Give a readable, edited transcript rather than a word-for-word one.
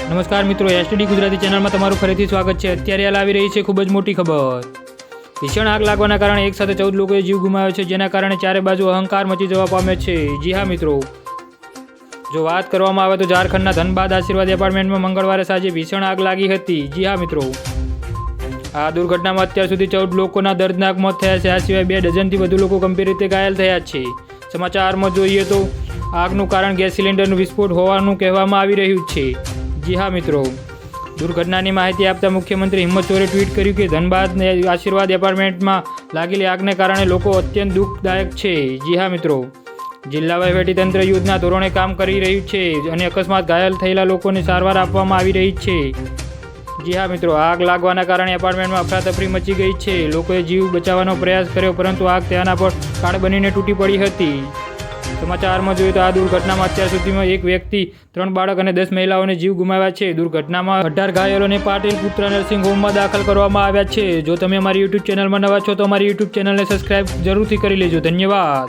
નમસ્કાર મિત્રો, એસટીડી ગુજરાતી ચેનલમાં તમારું ફરીથી સ્વાગત છે। અત્યારે હાલ આવી રહી છે ખૂબ જ મોટી ખબર। ભીષણ આગ લાગવાના કારણે એક સાથે 14 લોકોએ જીવ ગુમાવ્યો છે, જેના કારણે ચારે બાજુ અહંકાર મચી જવા પામ્યો છે। જી હા મિત્રો, જો વાત કરવામાં આવે તો ઝારખંડના ધનબાદ આશીર્વાદ એપાર્ટમેન્ટમાં મંગળવારે સાંજે ભીષણ આગ લાગી હતી। જી હા મિત્રો, આ દુર્ઘટનામાં અત્યાર સુધી 14 લોકોના દર્દનાક મોત થયા છે। આ સિવાય 2 ડઝનથી વધુ લોકો ગંભીર રીતે ઘાયલ થયા છે। સમાચારમાં જોઈએ તો આગનું કારણ ગેસ સિલિન્ડરનો વિસ્ફોટ હોવાનું કહેવામાં આવી રહ્યું છે। જી હા મિત્રો, દુર્ઘટનાની માહિતી આપતા મુખ્યમંત્રી હિંમત ચોરે ટ્વીટ કર્યું કે ધનબાદ આશીર્વાદ એપાર્ટમેન્ટમાં લાગેલી આગને કારણે લોકો અત્યંત દુઃખદાયક છે। જી હા મિત્રો, જિલ્લા વહીવટીતંત્ર યુદ્ધના ધોરણે કામ કરી રહ્યું છે અને અકસ્માત ઘાયલ થયેલા લોકોને સારવાર આપવામાં આવી રહી છે। જી હા મિત્રો, આગ લાગવાના કારણે એપાર્ટમેન્ટમાં અફરાતફરી મચી ગઈ છે। લોકોએ જીવ બચાવવાનો પ્રયાસ કર્યો, પરંતુ આગ તેના પર કાળ બનીને તૂટી પડી હતી। સમાચારમાં જોઈએ તો આ દુર્ઘટનામાં અત્યાર સુધીમાં 1 વ્યક્તિ, 3 બાળક અને 10 મહિલાઓને જીવ ગુમાવ્યા છે। દુર્ઘટનામાં 18 ઘાયલોને પાટીલ પુત્ર નર્સિંગ હોમમાં દાખલ કરવામાં આવ્યા છે। જો તમે અમારી યુટ્યુબ ચેનલમાં નવા છો તો અમારી યુટ્યુબ ચેનલને સબસ્ક્રાઇબ જરૂરથી કરી લેજો। ધન્યવાદ।